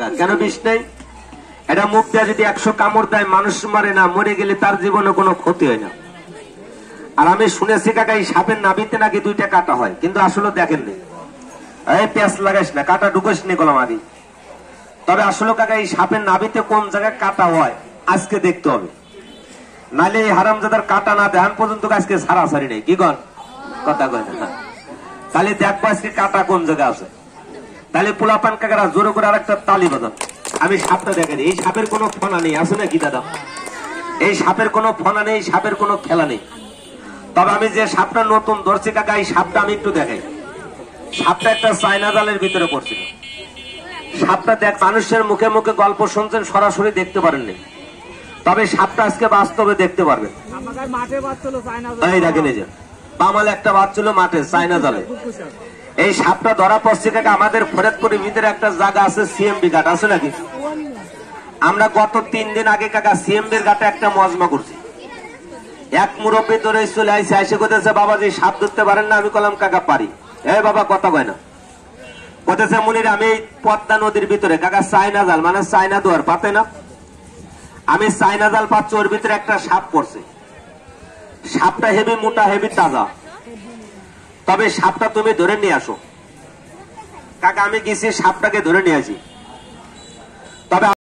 কাকা, কেন বিষ নেই? এটা মুখ দিয়ে যদি 100 কামড় দেয় মানুষ মারে না, মরে গেলে তার জীবনে কোনো ক্ষতি হয় না। আর আমি শুনেছি কাকা এই সাপের নাভিতে নাকি 2টা কাটা হয়, কিন্তু আসলে দেখেননি। এই পেঁয়াজ লাগাইস না, কাটা ঢুকাইস নি কলম আদি। তবে আসলে কাকা এই সাপের নাভিতে কোন জায়গায় কাটা হয় আজকে দেখতে হবে, নাহলে এই হারামজাদার কাটা না দেখান পর্যন্ত আজকে ছাড়াছাড়ি নেই। কি কন? কথা কয় না। তাহলে দেখবো আজকে কাটা কোন জায়গায় আছে। তাহলে পোলাপান কাকারা জোরে করে আর একটা তালি বাজান। আমি সাপটা দেখেন, এই সাপের কোনো ফনা নেই, আছে নাকি দাদা? এই সাপের কোনো ফনা নেই, সাপের কোনো খেলা নেই। তবে আমি যে সাপটা নতুন ধরছি কাকা, এই সাপটা আমি একটু দেখাই। সাপটা একটা চায়না জালের ভিতরে পড়ছিল। সাপটা দেখ, মানুষের মুখে মুখে গল্প শুনছেন, সরাসরি দেখতে পারেননি। তবে সাপটা আজকে বাস্তবে দেখতে পারবেন। এই দেখেন, এই যে বামালে একটা বাচ্চা মাঠে চায়না জালে। এই সাপটা ধরা পড়ছে কাকা আমাদের ফরিদপুরের ভিতরে একটা জায়গা আছে সিএমবি ঘাট, আছে নাকি? আমরা গত 3 দিন আগে কাকা সিএমবির ঘাটে একটা মজমা করছি। এক মুরব্বী ধরে চলে আইসে, এসে করতেছে বাবাজি সাপ ধরতে পারেন না? আমি বললাম কাকা পারি। এই বাবা কথা কয় না, বলতেছে মুনির আমি পদ্মা নদীর ভিতরে কাকা চায়না জাল, মানে চায়না দুয়ার পাতে না, আমি চায়না জাল পাচ্ছি, ওর ভিতরে একটা সাপ পড়ছে। সাপটা হেভি মোটা, হেভি তাজা। তবে সাপটা তুমি ধরে নিয়ে আসো। কাকা আমি গেছি, সাপটাকে ধরে নিয়ে আসি। তবে